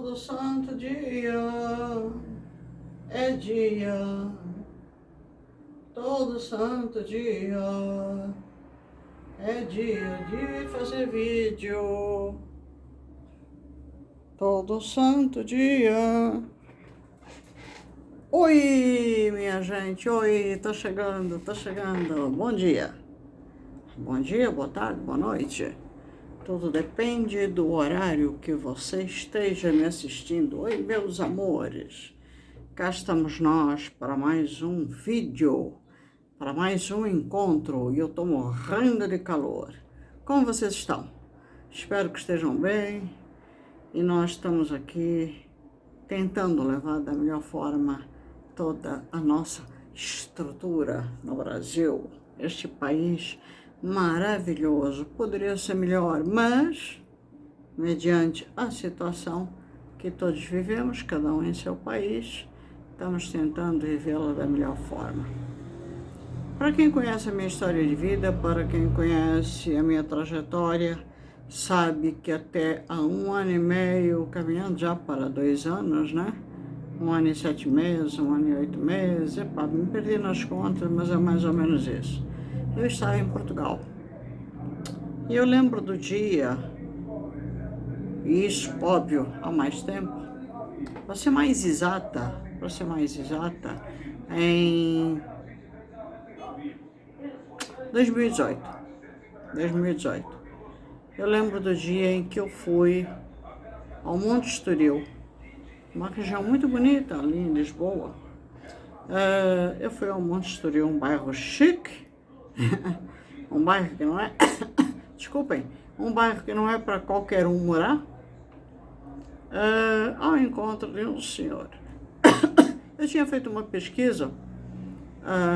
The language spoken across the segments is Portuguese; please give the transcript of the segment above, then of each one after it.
Todo santo dia é dia, todo santo dia é dia de fazer vídeo. Todo santo dia. Oi, minha gente, oi, tô chegando. Bom dia. Bom dia, boa tarde, boa noite. Tudo depende do horário que você esteja me assistindo. Oi, meus amores. Cá estamos nós para mais um vídeo, para mais um encontro. E eu tô morrendo de calor. Como vocês estão? Espero que estejam bem. E nós estamos aqui tentando levar da melhor forma toda a nossa estrutura no Brasil. Este país maravilhoso, poderia ser melhor, mas mediante a situação que todos vivemos, cada um em seu país, estamos tentando vivê-la da melhor forma. Para quem conhece a minha história de vida, para quem conhece a minha trajetória, sabe que até há 1 ano e meio, caminhando já para 2 anos, né? 1 ano e 7 meses, 1 ano e 8 meses, me perdi nas contas, mas é mais ou menos isso. Eu estava em Portugal. E eu lembro do dia, e isso, óbvio, há mais tempo, para ser mais exata, em 2018. Eu lembro do dia em que eu fui ao Monte Estoril, uma região muito bonita ali em Lisboa. Eu fui ao Monte Estoril, um bairro chique, um bairro que não é, desculpem, um bairro que não é para qualquer um morar, ao encontro de um senhor. Eu tinha feito uma pesquisa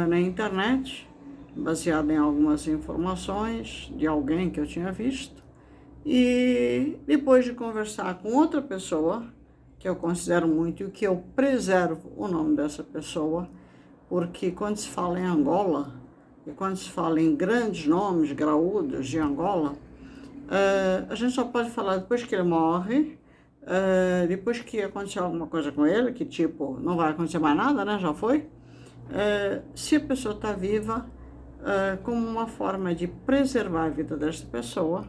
na internet, baseada em algumas informações de alguém que eu tinha visto, e depois de conversar com outra pessoa, que eu considero muito e que eu preservo o nome dessa pessoa, porque quando se fala em Angola, e quando se fala em grandes nomes graúdos de Angola, a gente só pode falar depois que ele morre, depois que aconteceu alguma coisa com ele, que tipo, não vai acontecer mais nada, né, já foi. Se a pessoa está viva, como uma forma de preservar a vida desta pessoa,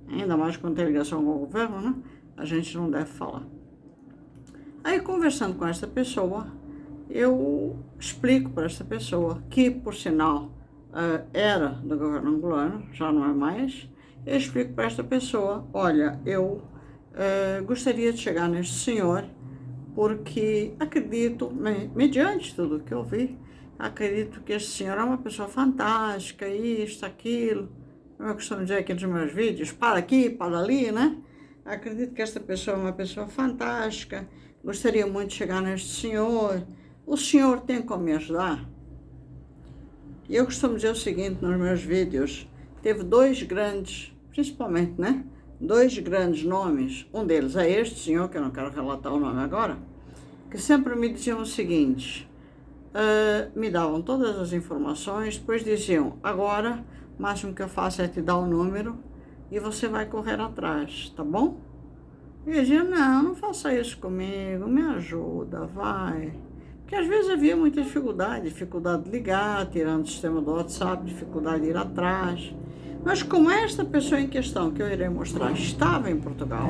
ainda mais quando tem ligação com o governo, né, a gente não deve falar. Aí, conversando com essa pessoa, eu explico para essa pessoa, que por sinal era do governo angolano, já não é mais, eu explico para esta pessoa, olha, eu gostaria de chegar neste senhor, porque acredito, mediante tudo que eu vi, acredito que este senhor é uma pessoa fantástica, isto, aquilo, como eu costumo dizer aqui nos meus vídeos, para aqui, para ali, né? Acredito que esta pessoa é uma pessoa fantástica, gostaria muito de chegar neste senhor, o senhor tem como me ajudar? E eu costumo dizer o seguinte nos meus vídeos, teve 2 grandes, principalmente, né? 2 grandes nomes, um deles é este senhor, que eu não quero relatar o nome agora, que sempre me diziam o seguinte, me davam todas as informações, depois diziam, agora, o máximo que eu faço é te dar o número e você vai correr atrás, tá bom? E eu dizia, não faça isso comigo, me ajuda, vai. Porque às vezes havia muita dificuldade de ligar, tirando o sistema do WhatsApp, dificuldade de ir atrás. Mas como esta pessoa em questão, que eu irei mostrar, estava em Portugal,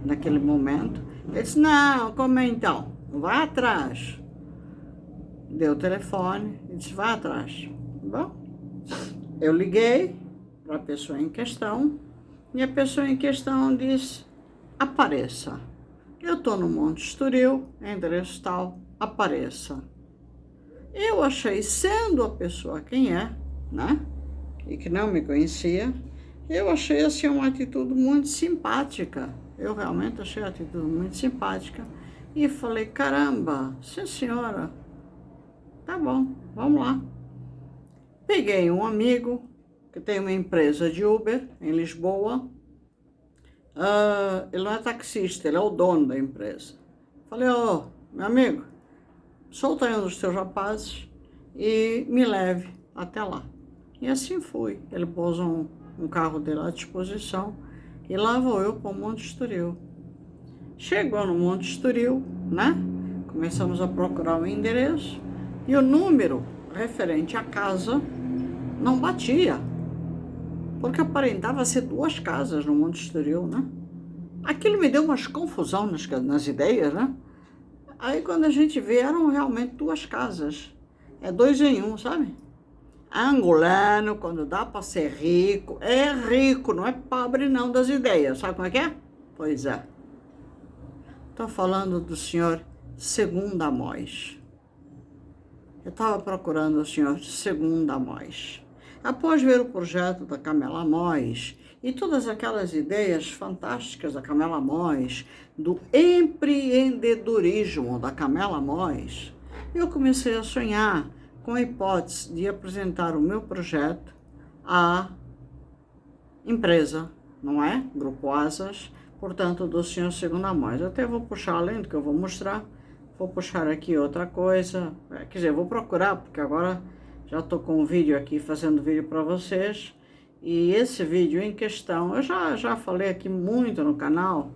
naquele momento, ele disse, não, como é então? Vai atrás. Deu o telefone e disse, vai atrás. Bom, eu liguei para a pessoa em questão e a pessoa em questão disse, apareça. Eu estou no Monte Estoril, endereço tal, apareça. Eu achei, sendo a pessoa quem é, né, e que não me conhecia, eu achei assim uma atitude muito simpática. Eu realmente achei a atitude muito simpática e falei, caramba, sim senhora, tá bom, vamos lá. Peguei um amigo que tem uma empresa de Uber em Lisboa, ele não é taxista, ele é o dono da empresa. Falei, meu amigo, solta aí um dos teus rapazes e me leve até lá. E assim fui. Ele pôs um carro dele à disposição e lá vou eu para o Monte Estoril. Chegou no Monte Estoril, né? Começamos a procurar o endereço e o número referente à casa não batia, porque aparentava ser 2 casas no Monte Estoril, né? Aquilo me deu umas confusão nas ideias, né? Aí quando a gente vê, eram realmente 2 casas. É 2 em 1, sabe? Angolano, quando dá para ser rico, é rico, não é pobre não das ideias. Sabe como é que é? Pois é. Estou falando do senhor Segunda Mois. Eu estava procurando o senhor Segunda Mois. Após ver o projeto da Camela Mois e todas aquelas ideias fantásticas da Camela Mois, do empreendedorismo da Camela Mois, eu comecei a sonhar com a hipótese de apresentar o meu projeto à empresa, não é? Grupo Asas, portanto, do senhor Segunda Mois. Eu até vou puxar, além do que eu vou mostrar, vou puxar aqui outra coisa, quer dizer, vou procurar, porque agora já estou com um vídeo aqui, fazendo vídeo para vocês, e esse vídeo em questão, eu já falei aqui muito no canal,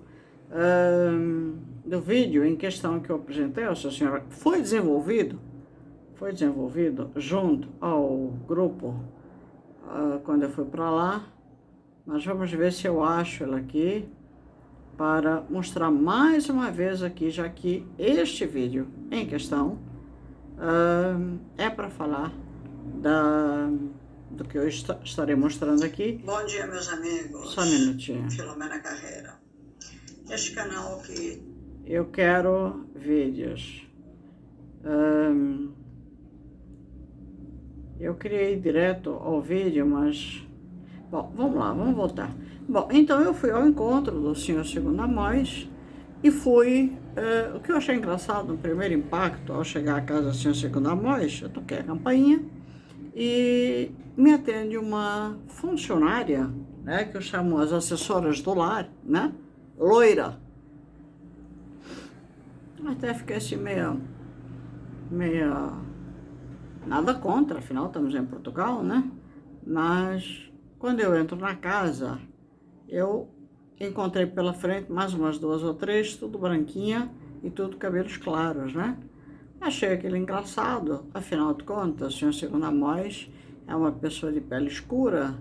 do vídeo em questão que eu apresentei ao seu senhor, foi desenvolvido junto ao grupo, quando eu fui para lá, mas vamos ver se eu acho ela aqui, para mostrar mais uma vez aqui, já que este vídeo em questão é para falar do que eu estarei mostrando aqui. Bom dia, meus amigos. Só um minutinho. Filomena Carreira. Este canal que eu quero vídeos. Eu criei direto ao vídeo, mas... Bom, vamos lá, vamos voltar. Bom, então eu fui ao encontro do senhor Segunda Mois e fui... o que eu achei engraçado, no primeiro impacto, ao chegar à casa do senhor Segunda Mois, eu toquei a campainha e me atende uma funcionária, né, que eu chamo as assessoras do lar, né, loira. Até fiquei assim meio nada contra, afinal estamos em Portugal, né, mas... Quando eu entro na casa, eu encontrei pela frente mais umas 2 ou 3, tudo branquinha e tudo cabelos claros, né? Achei aquele engraçado, afinal de contas, o senhor Segunda Mois é uma pessoa de pele escura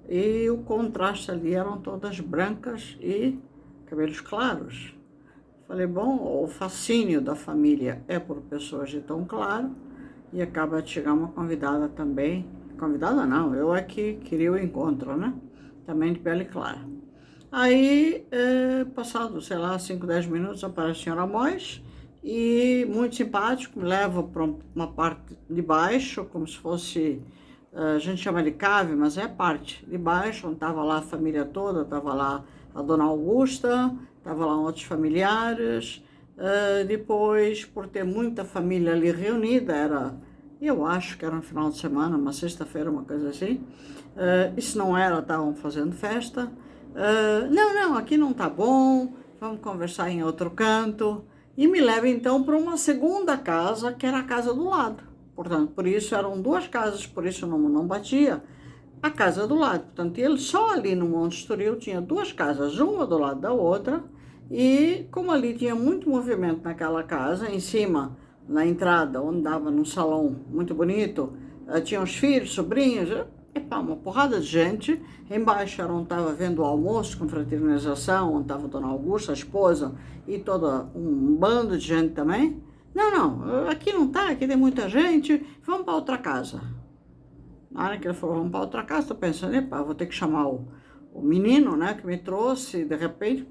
e o contraste ali eram todas brancas e cabelos claros. Falei, bom, o fascínio da família é por pessoas de tom claro e acaba de chegar uma convidada também. Convidada não, eu é que queria o encontro, né? Também de pele clara. Aí, passado, sei lá, 5, 10 minutos, aparece a senhora Mois e, muito simpático, me leva para uma parte de baixo, como se fosse, a gente chama de cave, mas é a parte de baixo, onde estava lá a família toda, estava lá a dona Augusta, estava lá outros familiares. Depois, por ter muita família ali reunida, eu acho que era um final de semana, uma sexta-feira, uma coisa assim. E se não era, estavam fazendo festa. Não, aqui não tá bom, vamos conversar em outro canto. E me leva então para uma segunda casa, que era a casa do lado. Portanto, por isso eram 2 casas, por isso não batia. A casa do lado. Portanto, ele só ali no Monte Estoril tinha 2 casas, uma do lado da outra. E como ali tinha muito movimento naquela casa, em cima, na entrada, onde dava num salão muito bonito, tinha os filhos, sobrinhos, uma porrada de gente. Embaixo era onde estava vendo o almoço com fraternização, onde estava a dona Augusta, a esposa, e todo um bando de gente também. Não, aqui não tá, aqui tem muita gente, vamos para outra casa. Na hora que ele falou, vamos para outra casa, estou pensando, vou ter que chamar o menino, né, que me trouxe, de repente,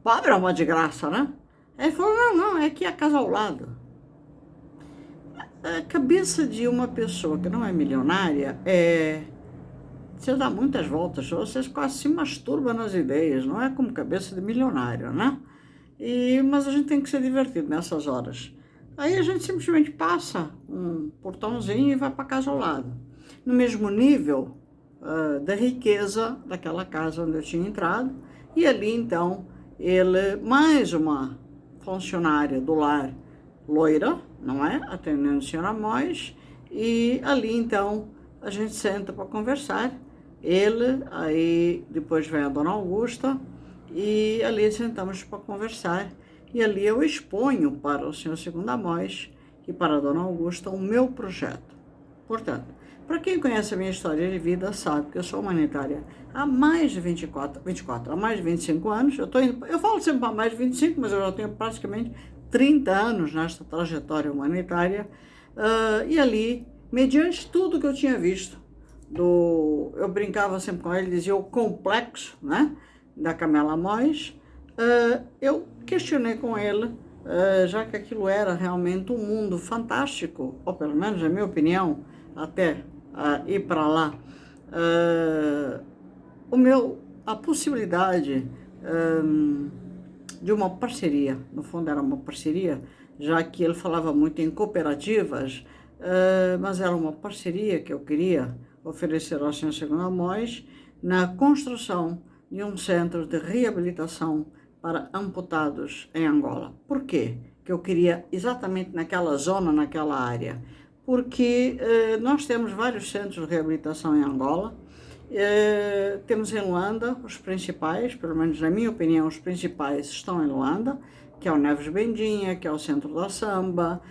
pobre é uma de graça, né? Aí ele falou, não, é aqui a casa ao lado. A cabeça de uma pessoa que não é milionária você dá muitas voltas, você quase se masturba nas ideias, não é como cabeça de milionário, né? Mas a gente tem que ser divertido nessas horas. Aí a gente simplesmente passa um portãozinho e vai para casa ao lado. No mesmo nível da riqueza daquela casa onde eu tinha entrado. E ali, então, mais uma funcionária do lar loira, não é? Atendendo a senhora Mois. E ali, então, a gente senta para conversar. Aí depois vem a dona Augusta e ali sentamos para conversar, e ali eu exponho para o senhor segundo Amós e para a dona Augusta o meu projeto. Portanto, para quem conhece a minha história de vida, sabe que eu sou humanitária há mais de 24, há mais de 25 anos. Eu falo sempre há mais de 25, mas eu já tenho praticamente 30 anos nesta trajetória humanitária. E ali, mediante tudo que eu tinha visto, eu brincava sempre com ele, dizia o complexo, né, da Camela Amós, eu questionei com ele, já que aquilo era realmente um mundo fantástico, ou pelo menos, na minha opinião, até ir para lá, a possibilidade de uma parceria, no fundo era uma parceria, já que ele falava muito em cooperativas, mas era uma parceria que eu queria oferecer ao senhor segundo Amós na construção de um centro de reabilitação para amputados em Angola. Por quê? Que eu queria exatamente naquela zona, naquela área? Porque nós temos vários centros de reabilitação em Angola, temos em Luanda os principais, pelo menos na minha opinião, os principais estão em Luanda, que é o Neves Bendinha, que é o Centro da Samba,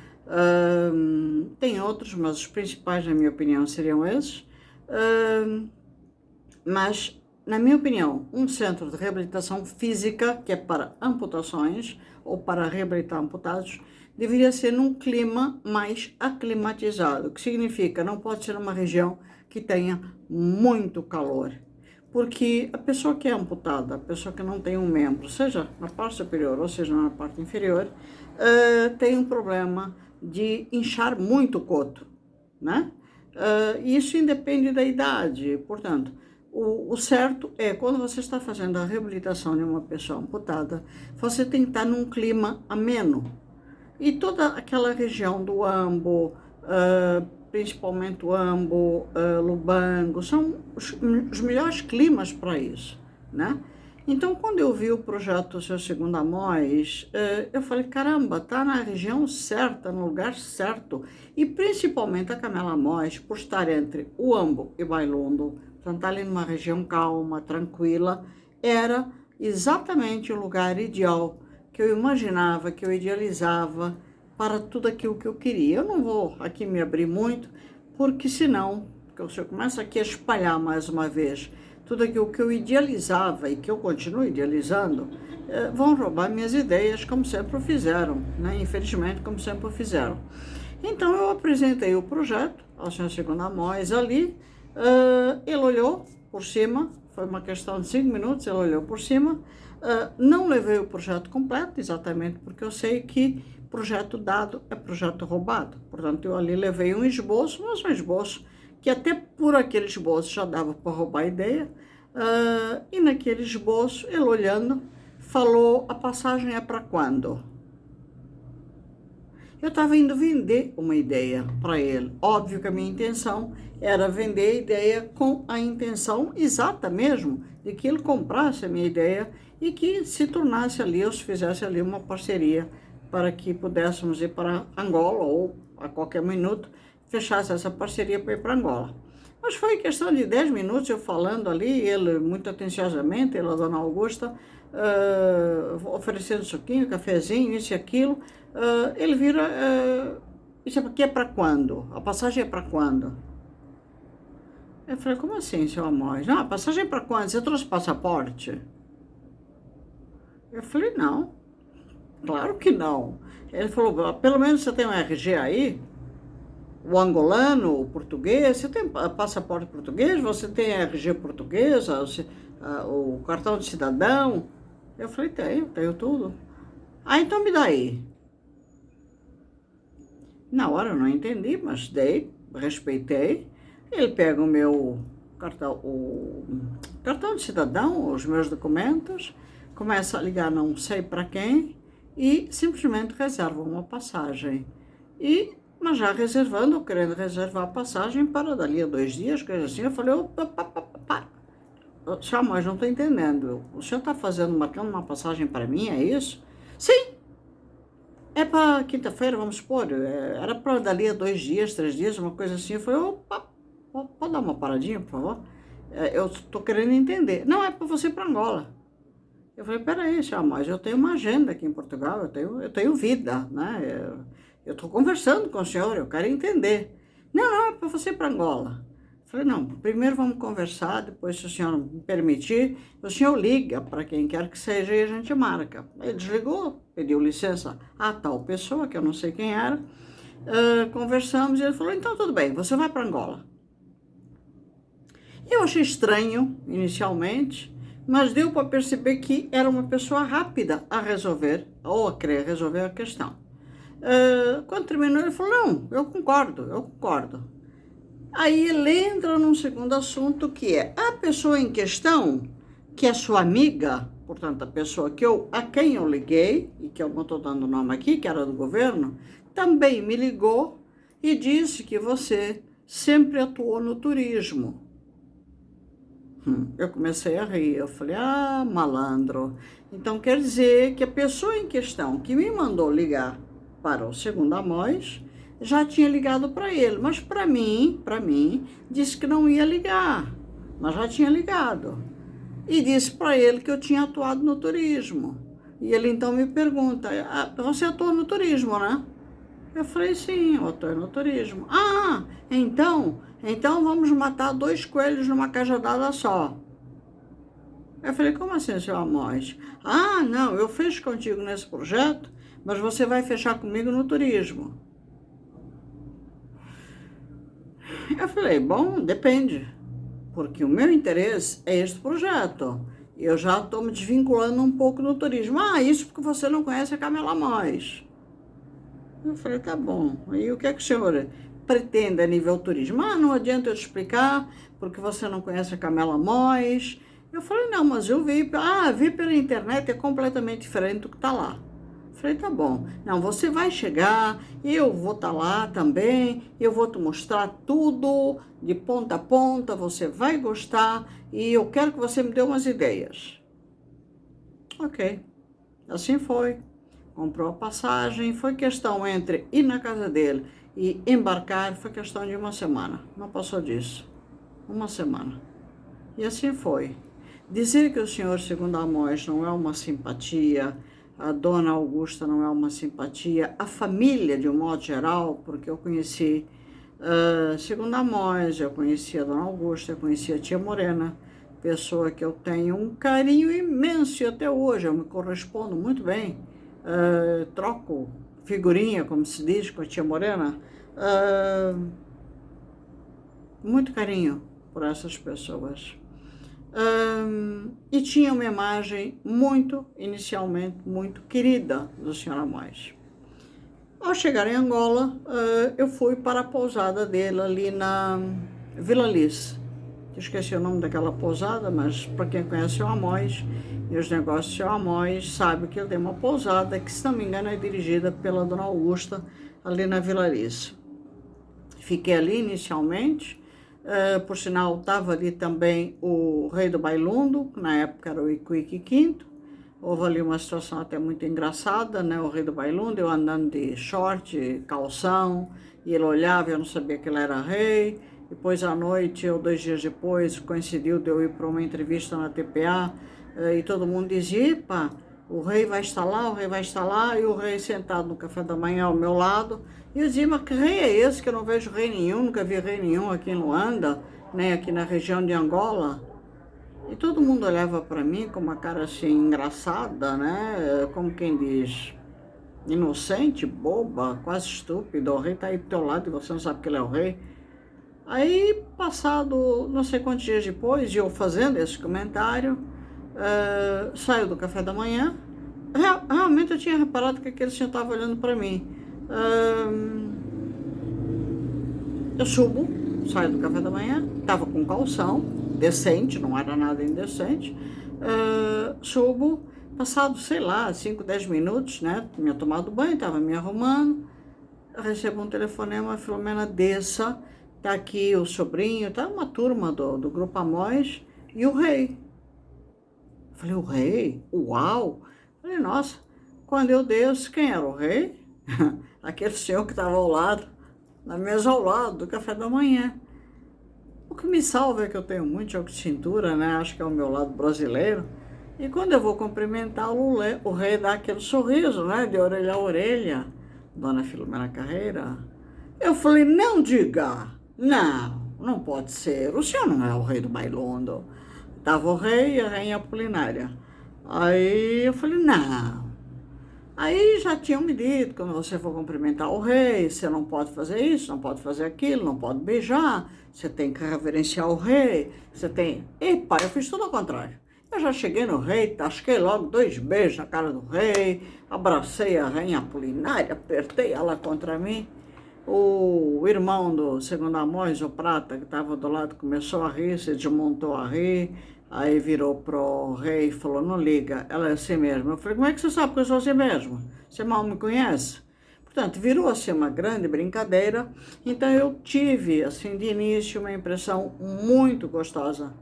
tem outros, mas os principais, na minha opinião, seriam esses. Mas, na minha opinião, um centro de reabilitação física, que é para amputações ou para reabilitar amputados, deveria ser num clima mais aclimatizado, que significa não pode ser uma região que tenha muito calor, porque a pessoa que é amputada, a pessoa que não tem um membro, seja na parte superior ou seja na parte inferior, tem um problema de inchar muito o coto, né? Isso independe da idade, portanto, o certo é, quando você está fazendo a reabilitação de uma pessoa amputada, você tem que estar num clima ameno. E toda aquela região do Ambo, principalmente o Ambo, Lubango, são os melhores climas para isso, né? Então, quando eu vi o projeto do seu segundo Amós, eu falei, caramba, tá na região certa, no lugar certo. E principalmente a Camela Amós, por estar entre o Ambo e Bailundo, portanto, tá ali numa região calma, tranquila, era exatamente o lugar ideal que eu imaginava, que eu idealizava para tudo aquilo que eu queria. Eu não vou aqui me abrir muito, porque senão, se eu começo aqui a espalhar mais uma vez tudo aquilo que eu idealizava e que eu continuo idealizando, vão roubar minhas ideias, como sempre o fizeram, né? Infelizmente, como sempre o fizeram. Então, eu apresentei o projeto ao senhor segundo Amós ali, ele olhou por cima, foi uma questão de 5 minutos, ele olhou por cima, não levei o projeto completo, exatamente porque eu sei que projeto dado é projeto roubado. Portanto, eu ali levei um esboço, mas um esboço que até por aquele esboço já dava para roubar a ideia, e naquele esboço, ele olhando, falou, a passagem é para quando? Eu estava indo vender uma ideia para ele. Óbvio que a minha intenção era vender a ideia com a intenção exata mesmo de que ele comprasse a minha ideia e que se tornasse ali, ou se fizesse ali uma parceria para que pudéssemos ir para Angola ou a qualquer minuto fechasse essa parceria para ir para Angola. Mas foi questão de 10 minutos eu falando ali, ele muito atenciosamente, ele, a dona Augusta, oferecendo suquinho, cafezinho, isso e aquilo. Ele vira, isso aqui é para quando? A passagem é para quando? Eu falei, como assim, seu Amós? Não, a passagem é para quando? Você trouxe passaporte? Eu falei, não, claro que não. Ele falou, pelo menos você tem um RG aí? O angolano, o português, você tem passaporte português, você tem RG portuguesa, o cartão de cidadão? Eu falei, tenho tudo. Então me dá aí. Na hora eu não entendi, mas dei, respeitei. Ele pega o cartão de cidadão, os meus documentos, começa a ligar não sei para quem e simplesmente reserva uma passagem. Mas já reservando, querendo reservar a passagem para dali a 2 dias, coisa assim, eu falei, opa, senhor, mas não estou entendendo. O senhor está marcando uma passagem para mim, é isso? Sim, é para quinta-feira, vamos supor, era para dali a 2 dias, 3 dias, uma coisa assim. Eu falei, opa, pode dar uma paradinha, por favor? Eu estou querendo entender. Não, é para você ir para Angola. Eu falei, peraí, senhor Amós, eu tenho uma agenda aqui em Portugal, eu tenho vida, né? Eu estou conversando com o senhor, eu quero entender. Não, não, é para você ir para Angola. Eu falei, não, primeiro vamos conversar, depois, se o senhor me permitir, o senhor liga para quem quer que seja e a gente marca. Ele desligou, pediu licença a tal pessoa, que eu não sei quem era, conversamos e ele falou, então tudo bem, você vai para Angola. Eu achei estranho, inicialmente, mas deu para perceber que era uma pessoa rápida a resolver, ou a querer resolver a questão. Quando terminou, ele falou, não, eu concordo. Aí ele entra num segundo assunto, que é a pessoa em questão, que é sua amiga, portanto, a pessoa a quem eu liguei, e que eu não estou dando o nome aqui, que era do governo, também me ligou e disse que você sempre atuou no turismo. Eu comecei a rir, eu falei, malandro. Então quer dizer que a pessoa em questão que me mandou ligar para o segundo Amós já tinha ligado para ele, mas para mim, disse que não ia ligar, mas já tinha ligado. E disse para ele que eu tinha atuado no turismo. E ele então me pergunta, você atua no turismo, né? Eu falei, sim, eu atuo no turismo. Então vamos matar 2 coelhos numa cajadada só. Eu falei, como assim, senhor Amós? Não, eu fecho contigo nesse projeto, mas você vai fechar comigo no turismo. Eu falei, bom, depende, porque o meu interesse é este projeto. Eu já estou me desvinculando um pouco do turismo. Isso porque você não conhece a Camila Amós. Eu falei, tá bom. E o que é que o senhor pretende a nível turismo? Não adianta eu te explicar, porque você não conhece a Camila Amós. Eu falei, não, mas eu vi pela internet, é completamente diferente do que está lá. Eu falei, tá bom. Não, você vai chegar, eu vou estar lá também, eu vou te mostrar tudo, de ponta a ponta, você vai gostar, e eu quero que você me dê umas ideias. Ok, assim foi. Comprou a passagem, foi questão entre ir na casa dele e embarcar, foi questão de 1 semana, não passou disso, 1 semana. E assim foi. Dizer que o senhor segundo Amós não é uma simpatia, a dona Augusta não é uma simpatia, a família de um modo geral, porque eu conheci segundo Amós, eu conheci a dona Augusta, eu conheci a tia Morena, pessoa que eu tenho um carinho imenso e até hoje eu me correspondo muito bem. Troco figurinha, como se diz, com a tia Morena, muito carinho por essas pessoas. E tinha uma imagem inicialmente, muito querida do senhor Amós. Ao chegar em Angola, eu fui para a pousada dele ali na Vila Alice. Esqueci o nome daquela pousada, mas para quem conhece o Amós e os negócios do seu Amós, sabe que ele tem uma pousada que, se não me engano, é dirigida pela dona Augusta, ali na Vila Alice. Fiquei ali inicialmente, por sinal, estava ali também o rei do Bailundo, que na época era o Iquique V. Houve ali uma situação até muito engraçada, né? O rei do Bailundo, eu andando de short, calção, e ele olhava, eu não sabia que ele era rei. Depois, à noite, ou 2 dias depois, coincidiu de eu ir para uma entrevista na TPA, e todo mundo dizia, epa, o rei vai estar lá, e o rei sentado no café da manhã ao meu lado. E eu dizia, mas que rei é esse que eu não vejo rei nenhum, nunca vi rei nenhum aqui em Luanda, nem aqui na região de Angola. E todo mundo olhava para mim com uma cara assim engraçada, né? Como quem diz, inocente, boba, quase estúpida. O rei está aí do teu lado e você não sabe que ele é o rei. Aí, passado não sei quantos dias depois, eu fazendo esse comentário, saio do café da manhã. Realmente eu tinha reparado que aquele senhor estava olhando para mim. Eu subo, saio do café da manhã, estava com calção, decente, não era nada indecente. Subo, passado, sei lá, 5, 10 minutos, né? Tinha tomado banho, estava me arrumando. Eu recebo um telefonema, Filomena, desça. Tá aqui o sobrinho, tá uma turma do Grupo Amós e o rei. Eu falei, o rei? Uau! Eu falei, nossa, quando eu desço, quem era o rei? Aquele senhor que estava ao lado, na mesa ao lado do café da manhã. O que me salva é que eu tenho muito jogo de cintura, né? Acho que é o meu lado brasileiro. E quando eu vou cumprimentá-lo, o rei dá aquele sorriso, né, de orelha a orelha, Dona Filomena Carreira. Eu falei, não diga, não pode ser, o senhor não é o rei do Bailondo. Estava o rei e a rainha Apolinária. Aí eu falei, não. Aí já tinham me dito, quando você for cumprimentar o rei, você não pode fazer isso, não pode fazer aquilo, não pode beijar, você tem que reverenciar o rei, você tem... Epa, eu fiz tudo ao contrário. Eu já cheguei no rei, tasquei logo 2 beijos na cara do rei, abracei a rainha Apolinária, apertei ela contra mim. O irmão do segundo Amós, o Prata, que estava do lado, começou a rir, se desmontou a rir, aí virou pro rei e falou, não liga, ela é assim mesmo. Eu falei, como é que você sabe que eu sou assim mesmo? Você mal me conhece? Portanto, virou assim uma grande brincadeira, então eu tive, assim, de início, uma impressão muito gostosa,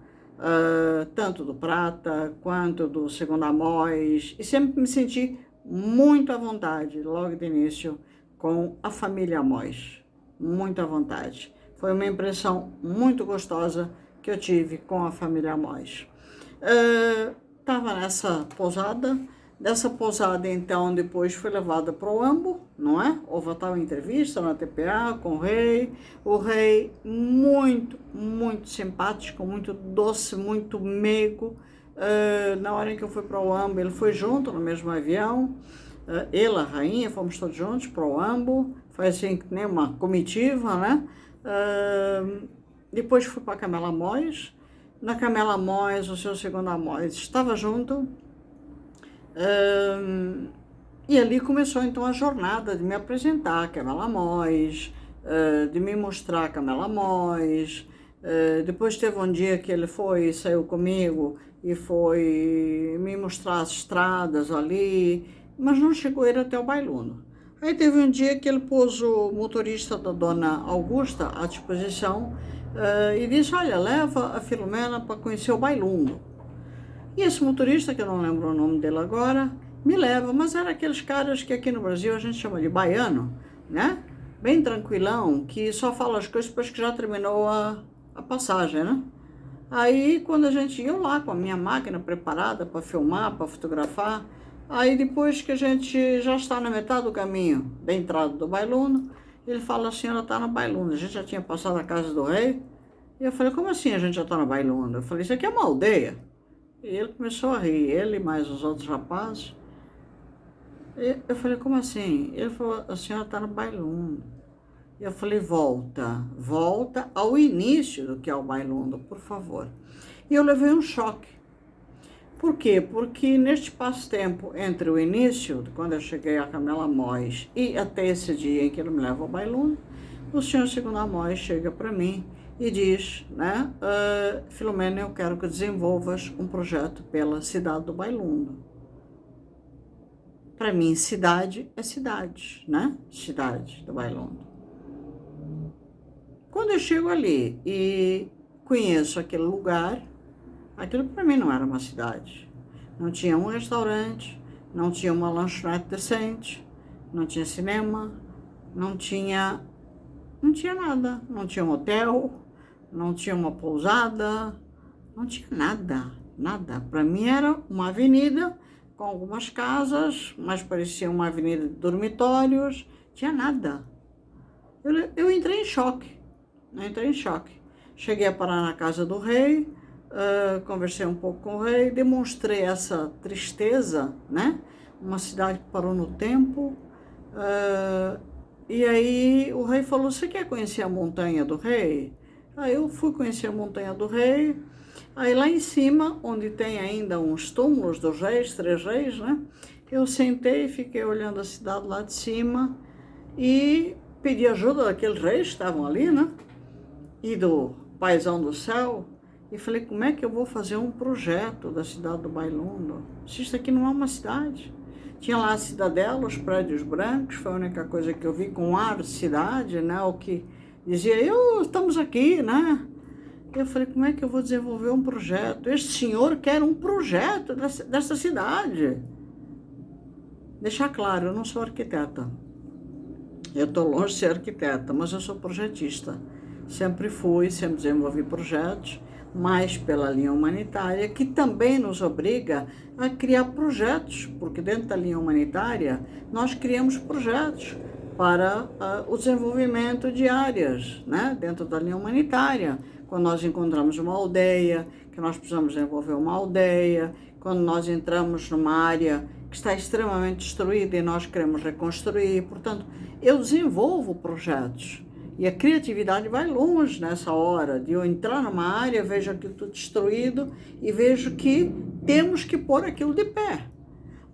tanto do Prata quanto do segundo Amós, e sempre me senti muito à vontade, logo de início, com a família Amós, muito à vontade. Foi uma impressão muito gostosa que eu tive com a família Amós. Estava nessa pousada, dessa pousada então depois fui levada para o Ambo, não é? Houve a tal entrevista na TPA com o rei muito simpático, muito doce, muito meigo. Na hora em que eu fui para o Ambo, ele foi junto no mesmo avião, ele, a rainha, fomos todos juntos para o Ambo, foi assim que nem uma comitiva, né? Depois fui para a Camela Amós. Na Camela Amós, o seu segundo Amós estava junto. E ali começou então a jornada de me apresentar a Camela Amós, de me mostrar a Camela Amós. Depois teve um dia que ele saiu comigo e foi me mostrar as estradas ali, mas não chegou a ir até o Bailundo. Aí teve um dia que ele pôs o motorista da Dona Augusta à disposição e disse, olha, leva a Filomena para conhecer o Bailundo. E esse motorista, que eu não lembro o nome dele agora, me leva, mas era aqueles caras que aqui no Brasil a gente chama de baiano, né? Bem tranquilão, que só fala as coisas depois que já terminou a passagem, né? Aí, quando a gente ia lá com a minha máquina preparada para filmar, para fotografar, aí depois que a gente já está na metade do caminho da entrada do Bailundo, ele fala, a senhora está no Bailundo. A gente já tinha passado a casa do rei. E eu falei, como assim a gente já está no Bailundo? Eu falei, isso aqui é uma aldeia. E ele começou a rir, ele e mais os outros rapazes. E eu falei, como assim? Ele falou, a senhora está no Bailundo. E eu falei, volta ao início do que é o Bailundo, por favor. E eu levei um choque. Por quê? Porque neste espaço-tempo entre o início, quando eu cheguei a Camela Amós, e até esse dia em que ele me leva ao Bailundo, o senhor segundo Amós chega para mim e diz, né, Filomena, eu quero que desenvolvas um projeto pela cidade do Bailundo. Para mim, cidade é cidade, né? Cidade do Bailundo. Quando eu chego ali e conheço aquele lugar, aquilo para mim não era uma cidade. Não tinha um restaurante, não tinha uma lanchonete decente, não tinha cinema, não tinha nada. Não tinha um hotel, não tinha uma pousada, não tinha nada. Para mim era uma avenida com algumas casas, mas parecia uma avenida de dormitórios, tinha nada. Eu entrei em choque. Cheguei a parar na casa do rei, conversei um pouco com o rei, demonstrei essa tristeza, né? Uma cidade que parou no tempo. E aí o rei falou, você quer conhecer a montanha do rei? Aí eu fui conhecer a montanha do rei. Aí lá em cima, onde tem ainda uns túmulos dos reis, 3 reis, né? Eu sentei e fiquei olhando a cidade lá de cima e pedi ajuda daqueles reis que estavam ali, né? E do paizão do céu. E falei, como é que eu vou fazer um projeto da cidade do Bailundo? Se isso aqui não é uma cidade. Tinha lá a cidadela, os prédios brancos, foi a única coisa que eu vi com ar de cidade, né? O que dizia, estamos aqui, né? Eu falei, como é que eu vou desenvolver um projeto? Este senhor quer um projeto dessa cidade. Deixar claro, eu não sou arquiteta. Eu estou longe de ser arquiteta, mas eu sou projetista. Sempre fui, sempre desenvolvi projetos. mas pela linha humanitária, que também nos obriga a criar projetos, porque dentro da linha humanitária nós criamos projetos para o desenvolvimento de áreas, né? Dentro da linha humanitária. Quando nós encontramos uma aldeia, que nós precisamos desenvolver uma aldeia, quando nós entramos numa área que está extremamente destruída e nós queremos reconstruir. Portanto, eu desenvolvo projetos. E a criatividade vai longe nessa hora de eu entrar numa área, vejo aquilo tudo destruído e vejo que temos que pôr aquilo de pé.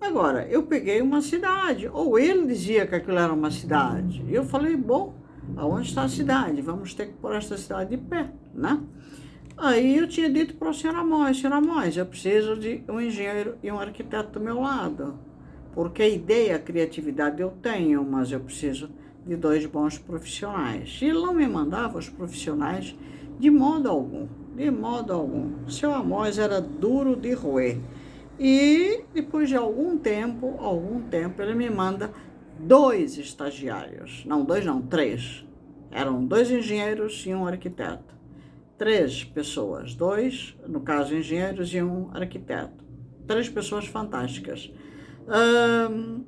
Agora, eu peguei uma cidade, ou ele dizia que aquilo era uma cidade. E eu falei, bom, aonde está a cidade? Vamos ter que pôr esta cidade de pé, né? Aí eu tinha dito para o senhor Amós, eu preciso de um engenheiro e um arquiteto do meu lado. Porque a ideia, a criatividade eu tenho, mas eu preciso de 2 bons profissionais. E ele não me mandava os profissionais de modo algum, de modo algum. O seu Amós era duro de roer. E depois de algum tempo, ele me manda 2 estagiários. Não, 2 não, 3. Eram 2 engenheiros e um arquiteto. 3 pessoas, 2, no caso, engenheiros e um arquiteto. 3 pessoas fantásticas.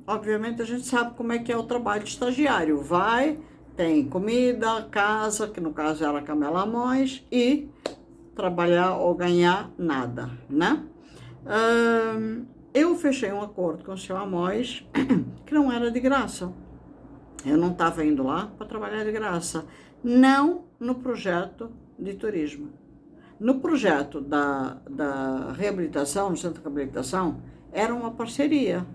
Obviamente a gente sabe como é que é o trabalho de estagiário. Vai, tem comida, casa, que no caso era Camela Amós, e trabalhar ou ganhar nada, né? Eu fechei um acordo com o senhor Amós que não era de graça. Eu não estava indo lá para trabalhar de graça. Não no projeto de turismo. No projeto da reabilitação, no centro de reabilitação, era uma parceria.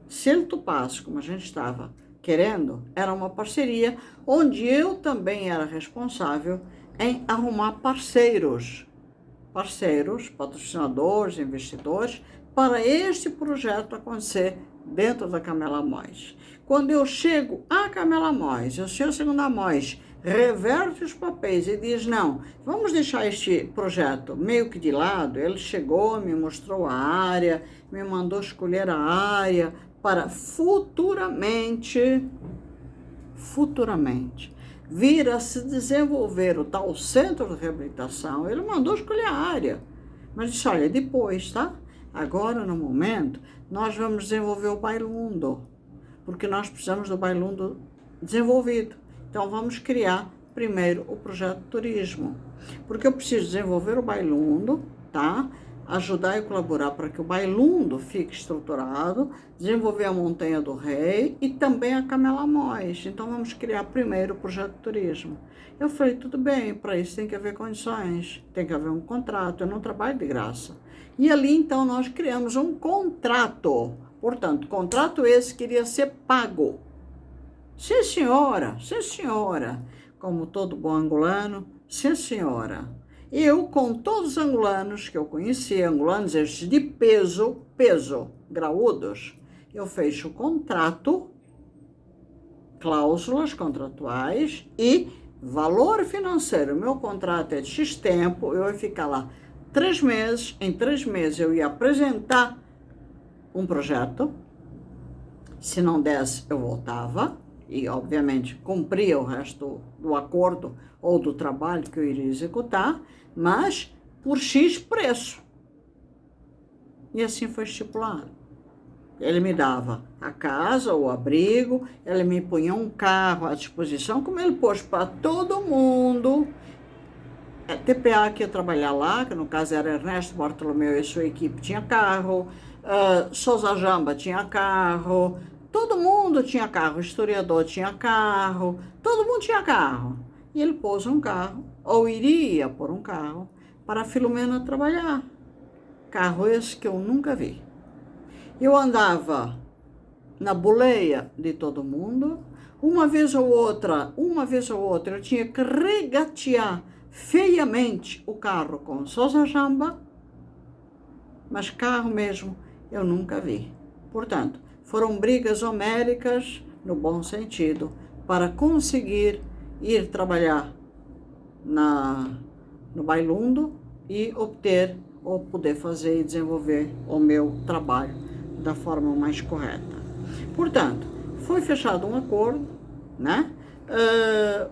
Se ele topasse, como a gente estava querendo, era uma parceria onde eu também era responsável em arrumar parceiros, patrocinadores, investidores, para este projeto acontecer dentro da Camela Amós. Quando eu chego à Camela Amós, o senhor segundo Amós reverte os papéis e diz, não, vamos deixar este projeto meio que de lado. Ele chegou, me mostrou a área, me mandou escolher a área para futuramente vir a se desenvolver o tal centro de reabilitação. Ele mandou escolher a área, mas disse, olha, depois, tá? Agora, no momento, nós vamos desenvolver o Bailundo, porque nós precisamos do Bailundo desenvolvido. Então, vamos criar primeiro o projeto de turismo, porque eu preciso desenvolver o Bailundo, tá? Ajudar e colaborar para que o Bailundo fique estruturado, desenvolver a Montanha do Rei e também a Camela Amós. Então, vamos criar primeiro o projeto de turismo. Eu falei, tudo bem, para isso tem que haver condições, tem que haver um contrato, eu não trabalho de graça. E ali, então, nós criamos um contrato. Portanto, contrato esse queria ser pago. Sim, senhora, sim, senhora. Como todo bom angolano, sim, senhora. Eu, com todos os angolanos que eu conheci, angolanos estes de peso, graúdos, eu fecho o contrato, cláusulas contratuais e valor financeiro. Meu contrato é de X tempo, eu ia ficar lá 3 meses, em 3 meses eu ia apresentar um projeto, se não desse eu voltava e obviamente cumpria o resto do acordo ou do trabalho que eu iria executar, mas por X preço. E assim foi estipulado. Ele me dava a casa, o abrigo, ele me punha um carro à disposição, como ele pôs para todo mundo. A TPA que ia trabalhar lá, que no caso era Ernesto Bartolomeu e sua equipe, tinha carro, Souza Jamba tinha carro, todo mundo tinha carro, o historiador tinha carro, todo mundo tinha carro. E ele pôs um carro, ou iria pôr um carro, para a Filomena trabalhar. Carro esse que eu nunca vi. Eu andava na boleia de todo mundo, uma vez ou outra, eu tinha que regatear feiamente o carro com Souza Jamba, mas carro mesmo eu nunca vi. Portanto, foram brigas homéricas, no bom sentido, para conseguir ir trabalhar no Bailundo e obter ou poder fazer e desenvolver o meu trabalho da forma mais correta. Portanto, foi fechado um acordo, né?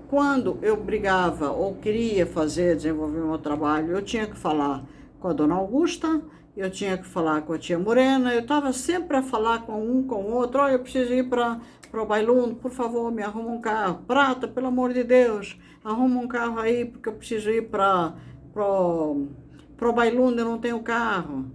Quando eu brigava ou queria desenvolver o meu trabalho, eu tinha que falar com a dona Augusta, eu tinha que falar com a tia Morena, eu estava sempre a falar com um, com o outro. Olha, eu preciso ir para o Bailundo, por favor, me arruma um carro. Prata, pelo amor de Deus, arruma um carro aí, porque eu preciso ir para o Bailundo, eu não tenho carro.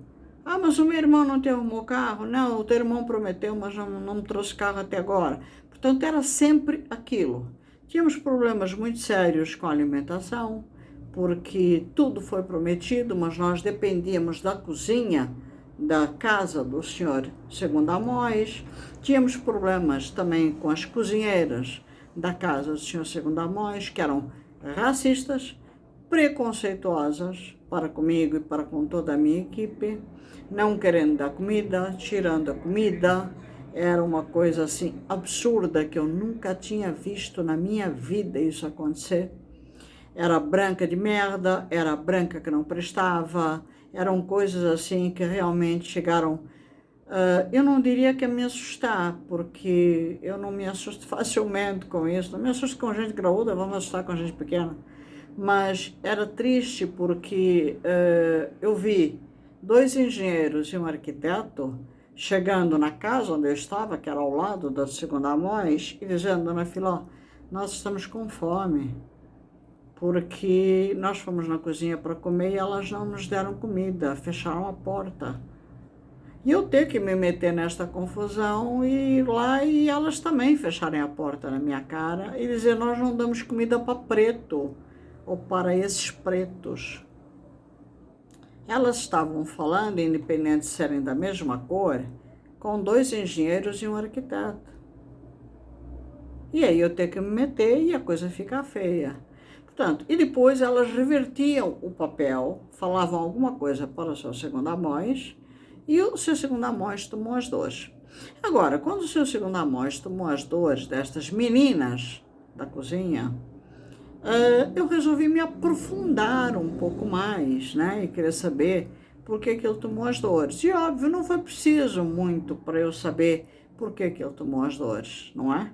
Ah, mas o meu irmão não te arrumou carro? Não, o teu irmão prometeu, mas não me trouxe carro até agora. Portanto, era sempre aquilo. Tínhamos problemas muito sérios com a alimentação, porque tudo foi prometido, mas nós dependíamos da cozinha da casa do senhor Segundo Amós. Tínhamos problemas também com as cozinheiras da casa do senhor Segundo Amós, que eram racistas, preconceituosas para comigo e para com toda a minha equipe, não querendo dar comida, tirando a comida. Era uma coisa assim absurda que eu nunca tinha visto na minha vida isso acontecer. Era branca de merda, era branca que não prestava, eram coisas assim que realmente chegaram. Eu não diria que a me assustar, porque eu não me assusto facilmente com isso, não me assusto com gente graúda, vamos assustar com gente pequena. Mas era triste porque eu vi 2 engenheiros e um arquiteto chegando na casa onde eu estava, que era ao lado da Segunda Amós, e dizendo: dona Filó, nós estamos com fome, porque nós fomos na cozinha para comer e elas não nos deram comida, fecharam a porta. E eu ter que me meter nesta confusão e ir lá e elas também fecharem a porta na minha cara e dizer: nós não damos comida para preto, ou para esses pretos. Elas estavam falando, independente de serem da mesma cor, com 2 engenheiros e um arquiteto. E aí eu tenho que me meter e a coisa fica feia. Portanto, e depois elas revertiam o papel, falavam alguma coisa para o seu Segundo Amós, e o seu Segundo Amós tomou as dores. Agora, quando o seu Segundo Amós tomou as dores destas meninas da cozinha, eu resolvi me aprofundar um pouco mais, né? E querer saber por que ele tomou as dores. E óbvio, não foi preciso muito para eu saber por que ele tomou as dores, não é?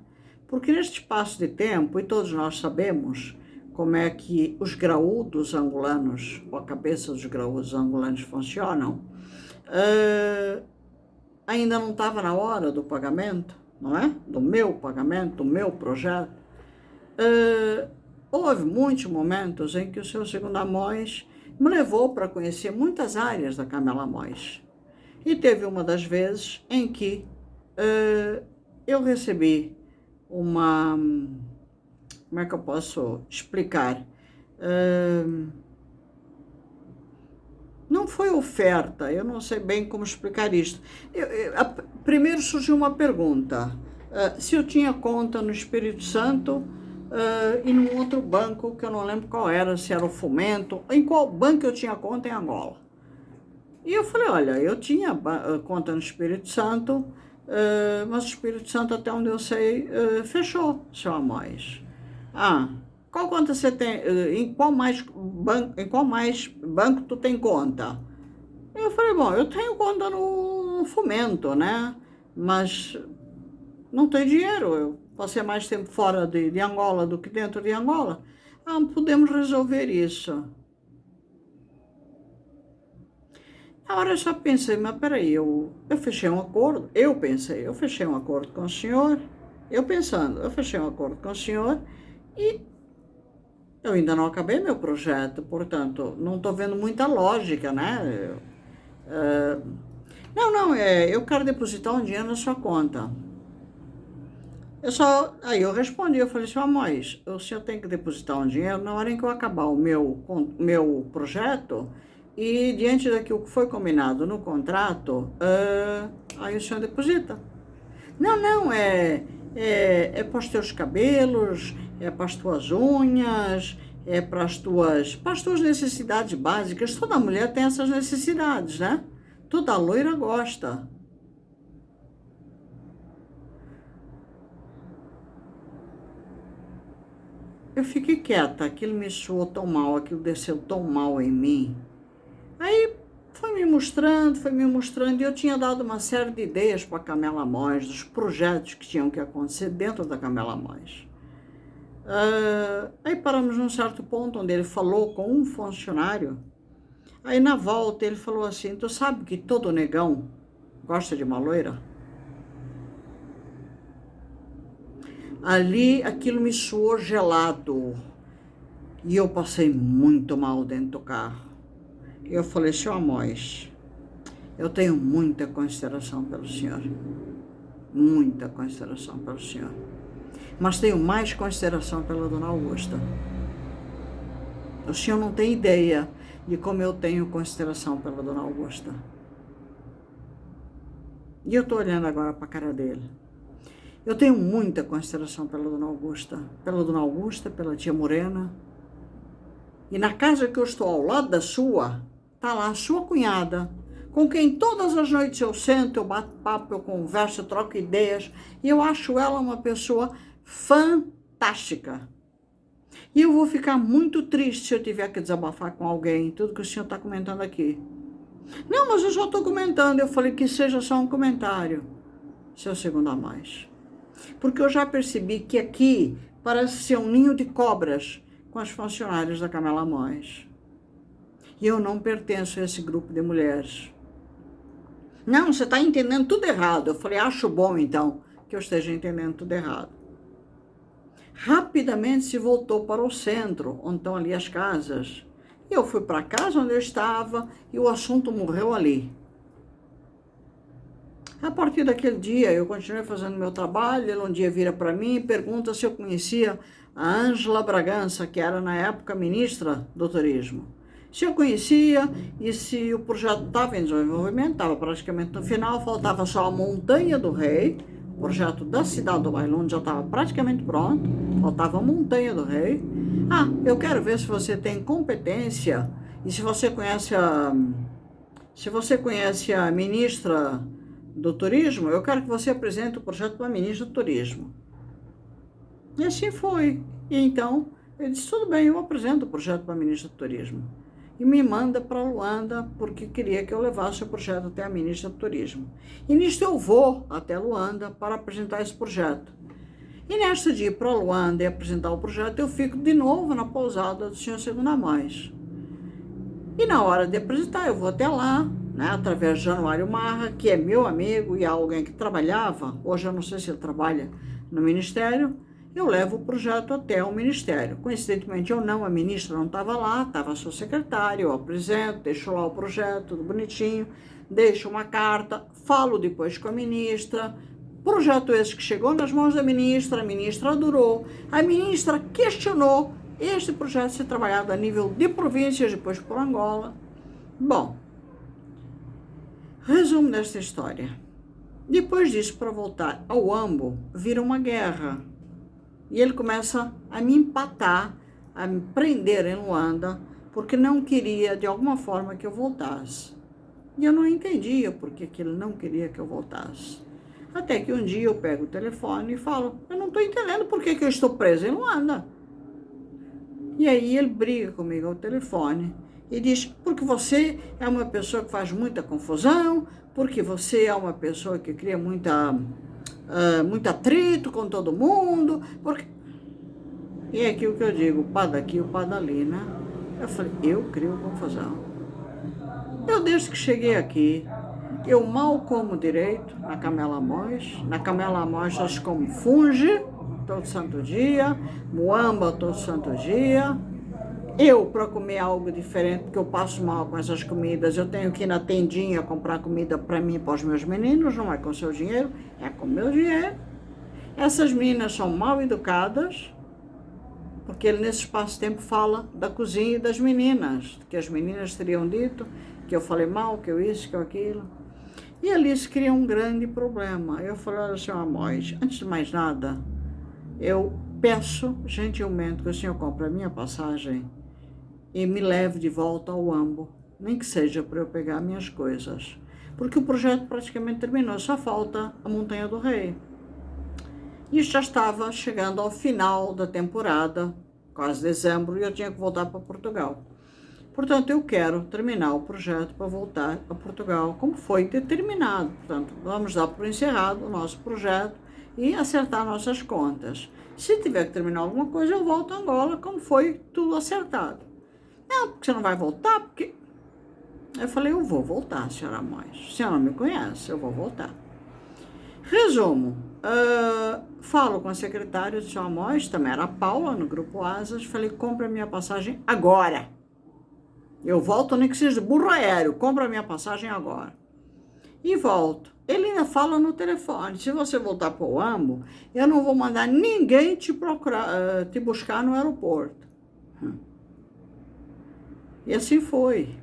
Porque neste espaço de tempo, e todos nós sabemos como é que os graúdos angolanos, ou a cabeça dos graúdos angolanos funcionam, ainda não estava na hora do pagamento, não é? Do meu pagamento, do meu projeto. Houve muitos momentos em que o seu Segundo Amós me levou para conhecer muitas áreas da Camela Amós. E teve uma das vezes em que eu recebi uma... Como é que eu posso explicar? Não foi oferta, eu não sei bem como explicar isto. Primeiro surgiu uma pergunta, se eu tinha conta no Espírito Santo e num outro banco, que eu não lembro qual era, se era o Fomento, em qual banco eu tinha conta em Angola. E eu falei: olha, eu tinha conta no Espírito Santo, mas o Espírito Santo, até onde eu sei, fechou, seu Amós. Qual conta você tem? Em qual mais banco tu tem conta? Eu falei: bom, eu tenho conta no Fomento, né? Mas não tenho dinheiro. Eu passei mais tempo fora de Angola do que dentro de Angola. Podemos resolver isso. Na hora eu só pensei: mas peraí, eu fechei um acordo. Eu fechei um acordo com o senhor. Eu fechei um acordo com o senhor e eu ainda não acabei meu projeto, portanto, não estou vendo muita lógica, né? Eu quero depositar um dinheiro na sua conta. Aí eu respondi, eu falei: senhor Amós, o senhor tem que depositar um dinheiro na hora em que eu acabar o meu projeto e diante daquilo que foi combinado no contrato, aí o senhor deposita. Não, é para os teus cabelos, é para as tuas unhas, é para as tuas necessidades básicas. Toda mulher tem essas necessidades, né? Toda loira gosta. Eu fiquei quieta, aquilo me soou tão mal, aquilo desceu tão mal em mim. Aí foi me mostrando, e eu tinha dado uma série de ideias para a Camela Amós, dos projetos que tinham que acontecer dentro da Camela Amós. Aí paramos num certo ponto onde ele falou com um funcionário. Aí na volta ele falou assim: tu sabe que todo negão gosta de uma loira? Ali aquilo me suou gelado e eu passei muito mal dentro do carro. Eu falei: seu Amós, eu tenho muita consideração pelo senhor, muita consideração pelo senhor, mas tenho mais consideração pela dona Augusta. O senhor não tem ideia de como eu tenho consideração pela dona Augusta. E eu estou olhando agora para a cara dele. Eu tenho muita consideração pela dona Augusta, pela tia Morena. E na casa que eu estou ao lado da sua, está lá a sua cunhada, com quem todas as noites eu sento, eu bato papo, eu converso, eu troco ideias, e eu acho ela uma pessoa fantástica. E eu vou ficar muito triste se eu tiver que desabafar com alguém, tudo que o senhor está comentando aqui. Não, mas eu só estou comentando. Eu falei que seja só um comentário, seu segundo Amós. Porque eu já percebi que aqui parece ser um ninho de cobras com as funcionárias da Camela Amós. E eu não pertenço a esse grupo de mulheres. Não, você está entendendo tudo errado. Eu falei: acho bom então que eu esteja entendendo tudo errado. Rapidamente se voltou para o centro, onde estão ali as casas. E eu fui para a casa onde eu estava e o assunto morreu ali. A partir daquele dia, eu continuei fazendo meu trabalho. Ele um dia vira para mim e pergunta se eu conhecia a Ângela Bragança, que era na época ministra do Turismo. Se eu conhecia e se o projeto estava em desenvolvimento, estava praticamente no final, faltava só a Montanha do Rei. O projeto da cidade do Bailão já estava praticamente pronto, faltava a Montanha do Rei. Ah, eu quero ver se você tem competência e se você conhece a ministra do Turismo, eu quero que você apresente o projeto para a ministra do Turismo. E assim foi. E então, eu disse: tudo bem, eu apresento o projeto para a ministra do Turismo. E me manda para Luanda, porque queria que eu levasse o projeto até a ministra do Turismo. E nisto eu vou até Luanda para apresentar esse projeto. E nesta de ir para Luanda e apresentar o projeto, eu fico de novo na pousada do senhor segundo Amós. E na hora de apresentar, eu vou até lá, né, através de Januário Marra, que é meu amigo e é alguém que trabalhava, hoje eu não sei se ele trabalha no Ministério. Eu levo o projeto até o Ministério. Coincidentemente ou não, a ministra não estava lá, estava a sua secretária, eu apresento, deixo lá o projeto, tudo bonitinho, deixo uma carta, falo depois com a ministra. Projeto esse que chegou nas mãos da a ministra adorou, a ministra questionou este projeto ser trabalhado a nível de províncias, depois por Angola. Bom, resumo desta história. Depois disso, para voltar ao Ambo, vira uma guerra. E ele começa a me empatar, a me prender em Luanda, porque não queria, de alguma forma, que eu voltasse. E eu não entendia por que ele não queria que eu voltasse. Até que um dia eu pego o telefone e falo: eu não estou entendendo por que eu estou preso em Luanda. E aí ele briga comigo ao telefone e diz: porque você é uma pessoa que faz muita confusão, porque você é uma pessoa que cria muito atrito com todo mundo, porque... E é aquilo que eu digo: o pá daqui, o pá dali, né? Eu falei: eu crio confusão. Eu, desde que cheguei aqui, eu mal como direito na Camela Amós. Na Camela Amós nós como funge todo santo dia, muamba todo santo dia. Eu, para comer algo diferente, porque eu passo mal com essas comidas, eu tenho que ir na tendinha comprar comida para mim e para os meus meninos, não é com seu dinheiro, é com meu dinheiro. Essas meninas são mal educadas, porque ele nesse espaço-tempo fala da cozinha e das meninas, que as meninas teriam dito que eu falei mal, que eu isso, que eu aquilo. E ali se cria um grande problema. Eu falei: olha, senhor Amós, antes de mais nada, eu peço gentilmente que o senhor compre a minha passagem e me leve de volta ao Ambo, nem que seja para eu pegar minhas coisas, porque o projeto praticamente terminou, só falta a Montanha do Rei. E já estava chegando ao final da temporada, quase dezembro, e eu tinha que voltar para Portugal. Portanto, eu quero terminar o projeto para voltar a Portugal, como foi determinado. Portanto, vamos dar por encerrado o nosso projeto e acertar nossas contas. Se tiver que terminar alguma coisa, eu volto a Angola, como foi tudo acertado. Não, porque você não vai voltar, porque... Eu falei, eu vou voltar, senhora Mois. A senhora não me conhece, eu vou voltar. Resumo, falo com a secretária do senhor Mois, também era a Paula, no Grupo Asas, falei, compra a minha passagem agora. Eu volto, nem que seja de burro aéreo, compra a minha passagem agora. E volto. Ele ainda fala no telefone, se você voltar para o Uambo, eu não vou mandar ninguém te procurar, te buscar no aeroporto. E assim foi.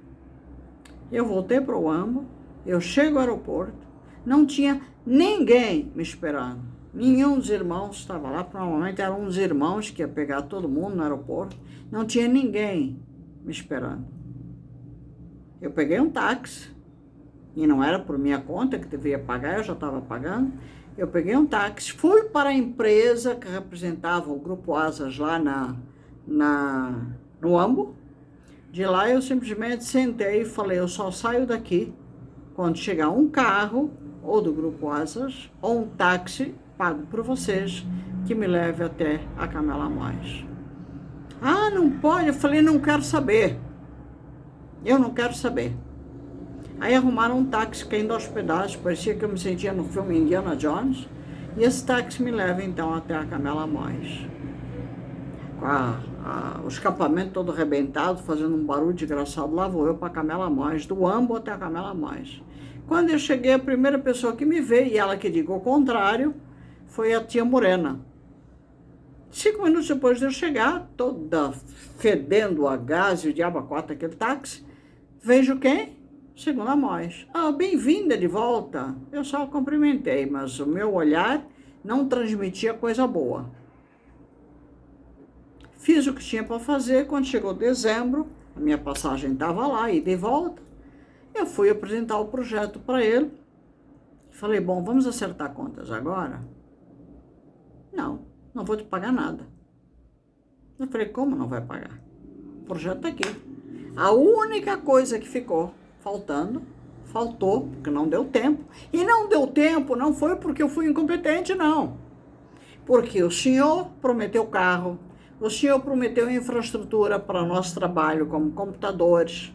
Eu voltei para o Uambo, eu chego ao aeroporto, não tinha ninguém me esperando. Nenhum dos irmãos estava lá, provavelmente eram uns irmãos que ia pegar todo mundo no aeroporto. Não tinha ninguém me esperando. Eu peguei um táxi, e não era por minha conta que devia pagar, eu já estava pagando. Eu peguei um táxi, fui para a empresa que representava o Grupo Asas lá no Uambo. De lá eu simplesmente sentei e falei, eu só saio daqui quando chegar um carro, ou do Grupo Asas, ou um táxi pago por vocês, que me leve até a Camela Mais. Ah, não pode? Eu falei, não quero saber. Eu não quero saber. Aí arrumaram um táxi caindo aos pedaços, parecia que eu me sentia no filme Indiana Jones, e esse táxi me leva então até a Camela Mais. Com o escapamento todo arrebentado, fazendo um barulho desgraçado, lá vou eu para a Camela Mais, do Uambo até a Camela Mais. Quando eu cheguei, a primeira pessoa que me veio, e ela que diga o contrário, foi a tia Morena. 5 minutos depois de eu chegar, toda fedendo a gás e o diabo a quatro aquele táxi, vejo quem? Segunda Mois. Ah, bem-vinda de volta. Eu só cumprimentei, mas o meu olhar não transmitia coisa boa. Fiz o que tinha para fazer. Quando chegou dezembro, a minha passagem estava lá, ida e volta. Eu fui apresentar o projeto para ele. Falei, bom, vamos acertar contas agora? Não vou te pagar nada. Eu falei, como não vai pagar? O projeto está aqui. A única coisa que faltou, porque não deu tempo. E não deu tempo, não foi porque eu fui incompetente, não. Porque o senhor prometeu carro, o senhor prometeu infraestrutura para o nosso trabalho, como computadores,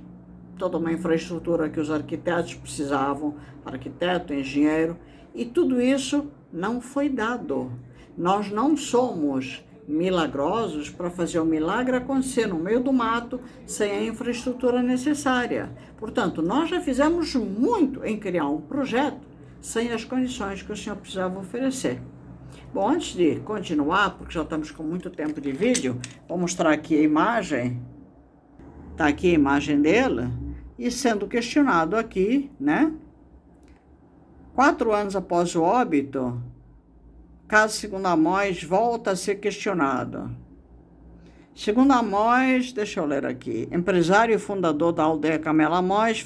toda uma infraestrutura que os arquitetos precisavam, arquiteto, engenheiro, e tudo isso não foi dado. Nós não somos milagrosos para fazer o milagre acontecer no meio do mato sem a infraestrutura necessária. Portanto, nós já fizemos muito em criar um projeto sem as condições que o senhor precisava oferecer. Bom, antes de continuar, porque já estamos com muito tempo de vídeo, vou mostrar aqui a imagem. Está aqui a imagem dele, e sendo questionado aqui, né? 4 anos após o óbito, caso Segunda Mois volta a ser questionado. Segunda Mois, deixa eu ler aqui, empresário e fundador da aldeia Camela Mois,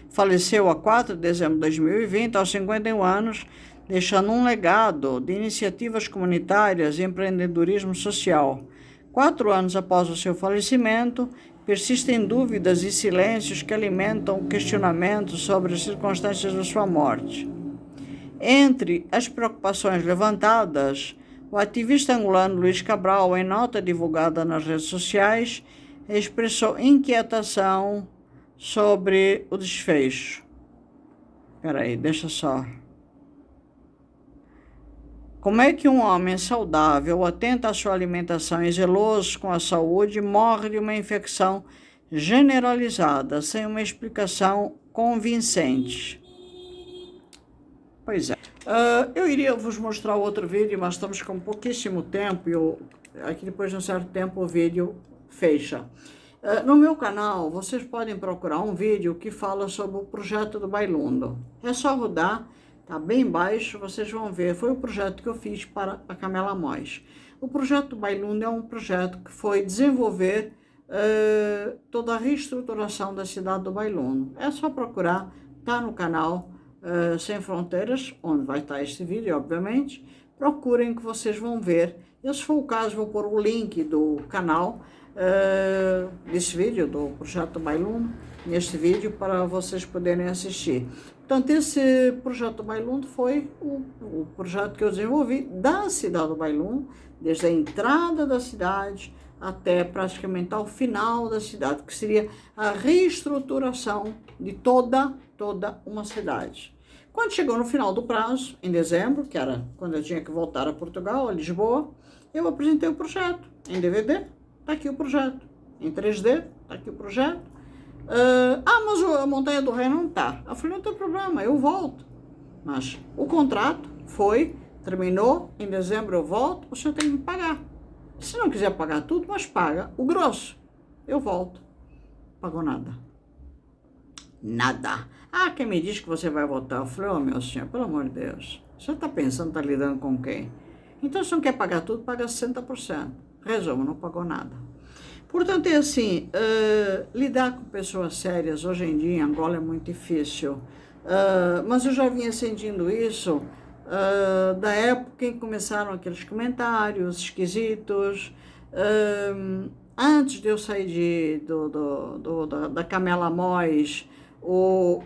faleceu a 4 de dezembro de 2020, aos 51 anos, deixando um legado de iniciativas comunitárias e empreendedorismo social. 4 anos após o seu falecimento, persistem dúvidas e silêncios que alimentam questionamentos sobre as circunstâncias da sua morte. Entre as preocupações levantadas, o ativista angolano Luiz Cabral, em nota divulgada nas redes sociais, expressou inquietação sobre o desfecho. Peraí, deixa só. Como é que um homem saudável, atento à sua alimentação e zeloso com a saúde, morre de uma infecção generalizada, sem uma explicação convincente? Pois é. Eu iria vos mostrar outro vídeo, mas estamos com pouquíssimo tempo e aqui depois de um certo tempo o vídeo fecha. No meu canal, vocês podem procurar um vídeo que fala sobre o projeto do Bailundo. É só rodar, tá bem embaixo, vocês vão ver. Foi o projeto que eu fiz para a Camela Mois. O projeto do Bailundo é um projeto que foi desenvolver toda a reestruturação da cidade do Bailundo. É só procurar, tá no canal Sem Fronteiras, onde vai estar este vídeo, obviamente. Procurem que vocês vão ver. E se for o caso, vou pôr o link do canal desse vídeo, do projeto do Bailundo, neste vídeo para vocês poderem assistir. Portanto, esse projeto Bailum foi o projeto que eu desenvolvi da cidade do Bailum, desde a entrada da cidade até praticamente ao final da cidade, que seria a reestruturação de toda uma cidade. Quando chegou no final do prazo, em dezembro, que era quando eu tinha que voltar a Portugal, a Lisboa, eu apresentei o projeto em DVD, está aqui o projeto, em 3D, está aqui o projeto. Mas a Montanha do Rei não está. Eu falei, não tem problema, eu volto. Mas o contrato terminou, em dezembro eu volto, o senhor tem que me pagar. Se não quiser pagar tudo, mas paga o grosso. Eu volto. Pagou nada. Nada. Quem me diz que você vai voltar? Eu falei, meu senhor, pelo amor de Deus, você está pensando, está lidando com quem? Então, se não quer pagar tudo, paga 60%. Resumo, não pagou nada. Portanto, é assim, lidar com pessoas sérias hoje em dia em Angola é muito difícil. Mas eu já vinha sentindo isso da época em que começaram aqueles comentários esquisitos. Antes de eu sair da Camela Mois,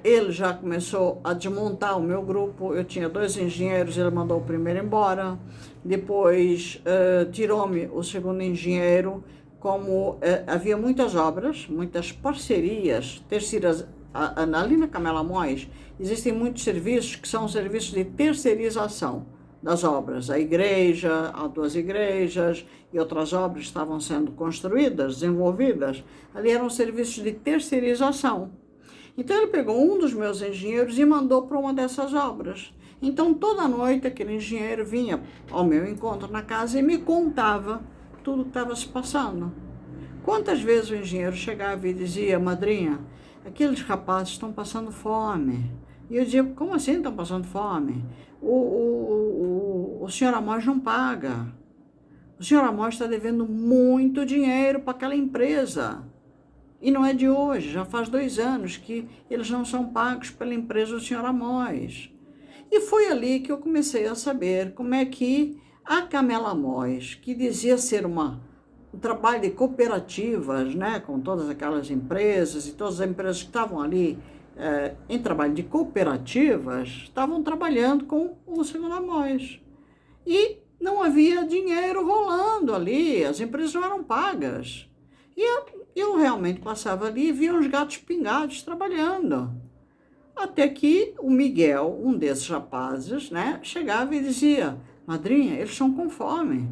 ele já começou a desmontar o meu grupo. Eu tinha 2 engenheiros, ele mandou o primeiro embora. Depois tirou-me o segundo engenheiro. Como havia muitas obras, muitas parcerias, ali na Camela Mois, existem muitos serviços que são serviços de terceirização das obras. A igreja, há 2 igrejas e outras obras estavam sendo construídas, desenvolvidas. Ali eram serviços de terceirização. Então ele pegou um dos meus engenheiros e mandou para uma dessas obras. Então toda noite aquele engenheiro vinha ao meu encontro na casa e me contava tudo que estava se passando. Quantas vezes o engenheiro chegava e dizia, madrinha, aqueles rapazes estão passando fome. E eu dizia, como assim estão passando fome? O senhor Amós não paga. O senhor Amós está devendo muito dinheiro para aquela empresa. E não é de hoje, já faz 2 anos que eles não são pagos pela empresa do senhor Amós. E foi ali que eu comecei a saber como é que a Camela Mois, que dizia ser um trabalho de cooperativas, né, com todas aquelas empresas e todas as empresas que estavam ali em trabalho de cooperativas, estavam trabalhando com o segundo Amós. E não havia dinheiro rolando ali, as empresas não eram pagas. E eu realmente passava ali e via uns gatos pingados trabalhando. Até que o Miguel, um desses rapazes, né, chegava e dizia, madrinha, eles estão com fome.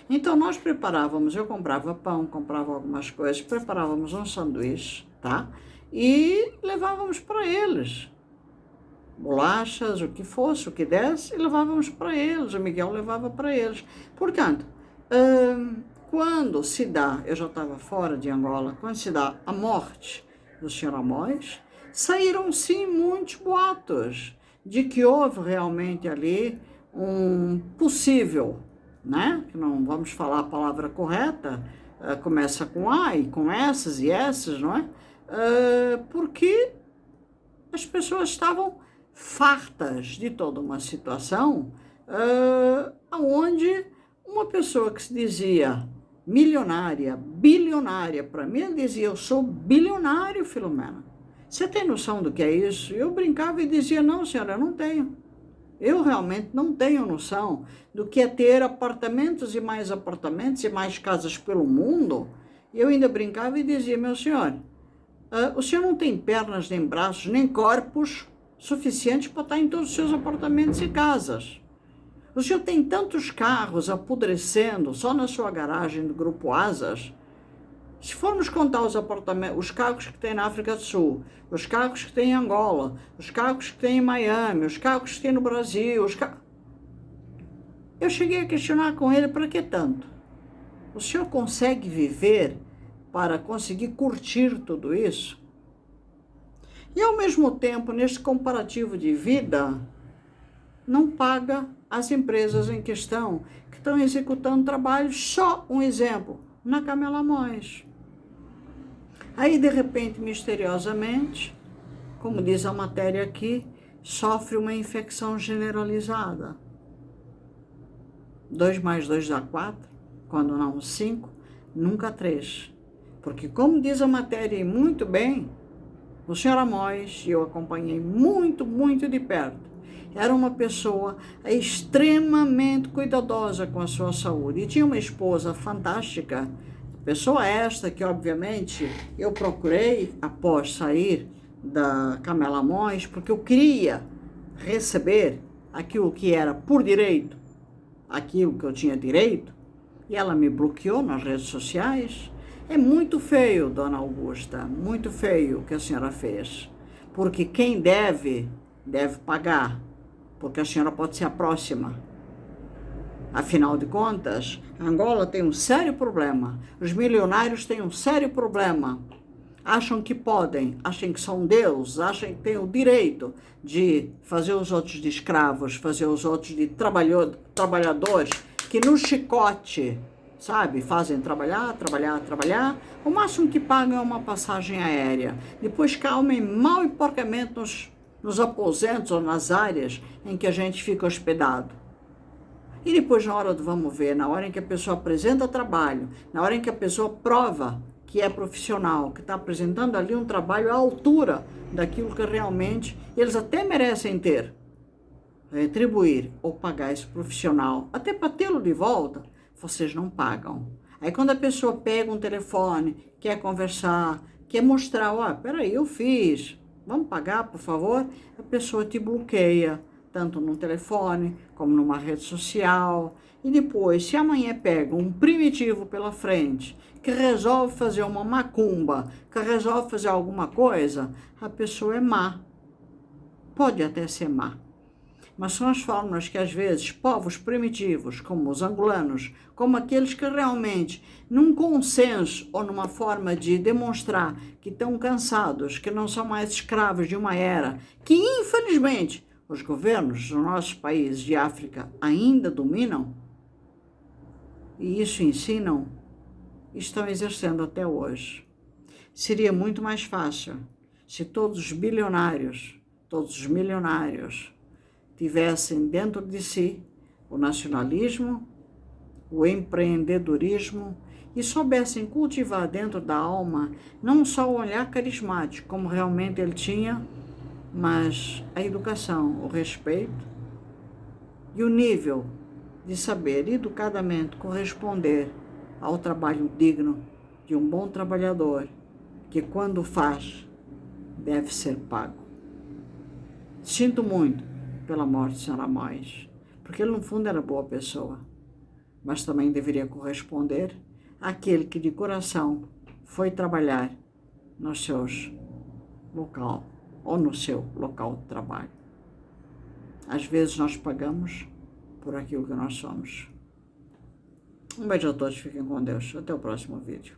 Então nós preparávamos, eu comprava pão, comprava algumas coisas, preparávamos um sanduíche, tá? E levávamos para eles. Bolachas, o que fosse, o que desse, e levávamos para eles. O Miguel levava para eles. Portanto, quando se dá, eu já estava fora de Angola, quando se dá a morte do senhor Amós, saíram sim muitos boatos de que houve realmente ali um possível, né? Que não vamos falar a palavra correta, começa com A e com essas e essas, não é? Porque as pessoas estavam fartas de toda uma situação onde uma pessoa que se dizia milionária, bilionária, para mim ele dizia, eu sou bilionário, Filomena. Você tem noção do que é isso? Eu brincava e dizia, não, senhora, eu não tenho. Eu realmente não tenho noção do que é ter apartamentos e mais casas pelo mundo. E eu ainda brincava e dizia, meu senhor, o senhor não tem pernas, nem braços, nem corpos suficientes para estar em todos os seus apartamentos e casas. O senhor tem tantos carros apodrecendo só na sua garagem do Grupo Asas. Se formos contar os apartamentos, os carros que tem na África do Sul, os carros que tem em Angola, os carros que tem em Miami, os carros que tem no Brasil, eu cheguei a questionar com ele, para que tanto? O senhor consegue viver para conseguir curtir tudo isso? E ao mesmo tempo, neste comparativo de vida, não paga as empresas em questão que estão executando trabalho. Só um exemplo, na Camela Mois. Aí, de repente, misteriosamente, como diz a matéria aqui, sofre uma infecção generalizada. 2 mais 2 dá 4, quando não 5, nunca 3. Porque, como diz a matéria muito bem, O senhor Amós, eu acompanhei muito, muito de perto. Era uma pessoa extremamente cuidadosa com a sua saúde e tinha uma esposa fantástica. Pessoa esta que, obviamente, eu procurei após sair da Camela Amós, porque eu queria receber aquilo que era por direito, aquilo que eu tinha direito, e ela me bloqueou nas redes sociais. É muito feio, dona Augusta, muito feio o que a senhora fez, porque quem deve pagar, porque a senhora pode ser a próxima. Afinal de contas, Angola tem um sério problema, os milionários têm um sério problema. Acham que podem, acham que são Deus, acham que têm o direito de fazer os outros de escravos, fazer os outros de trabalhadores que no chicote, sabe, fazem trabalhar. O máximo que pagam é uma passagem aérea. Depois calmem mal e porcamente nos aposentos ou nas áreas em que a gente fica hospedado. E depois, na hora do vamos ver, na hora em que a pessoa apresenta trabalho, na hora em que a pessoa prova que é profissional, que está apresentando ali um trabalho à altura daquilo que realmente eles até merecem ter, retribuir ou pagar esse profissional, até para tê-lo de volta, vocês não pagam. Aí quando a pessoa pega um telefone, quer conversar, quer mostrar, ó, peraí, eu fiz, vamos pagar, por favor, a pessoa te bloqueia, tanto no telefone, como numa rede social. E depois, se amanhã pega um primitivo pela frente, que resolve fazer uma macumba, que resolve fazer alguma coisa, a pessoa é má. Pode até ser má. Mas são as fórmulas que, às vezes, povos primitivos, como os angolanos, como aqueles que realmente, num consenso ou numa forma de demonstrar que estão cansados, que não são mais escravos de uma era, que, infelizmente, os governos dos nossos países de África ainda dominam, e isso ensinam, estão exercendo até hoje. Seria muito mais fácil se todos os bilionários, todos os milionários, tivessem dentro de si o nacionalismo, o empreendedorismo e soubessem cultivar dentro da alma não só o olhar carismático, como realmente ele tinha, mas a educação, o respeito e o nível de saber educadamente corresponder ao trabalho digno de um bom trabalhador, que quando faz, deve ser pago. Sinto muito pela morte de Sr. Amós, porque ele no fundo era boa pessoa, mas também deveria corresponder àquele que de coração foi trabalhar nos seus local ou no seu local de trabalho. Às vezes nós pagamos por aquilo que nós somos. Um beijo a todos, fiquem com Deus. Até o próximo vídeo.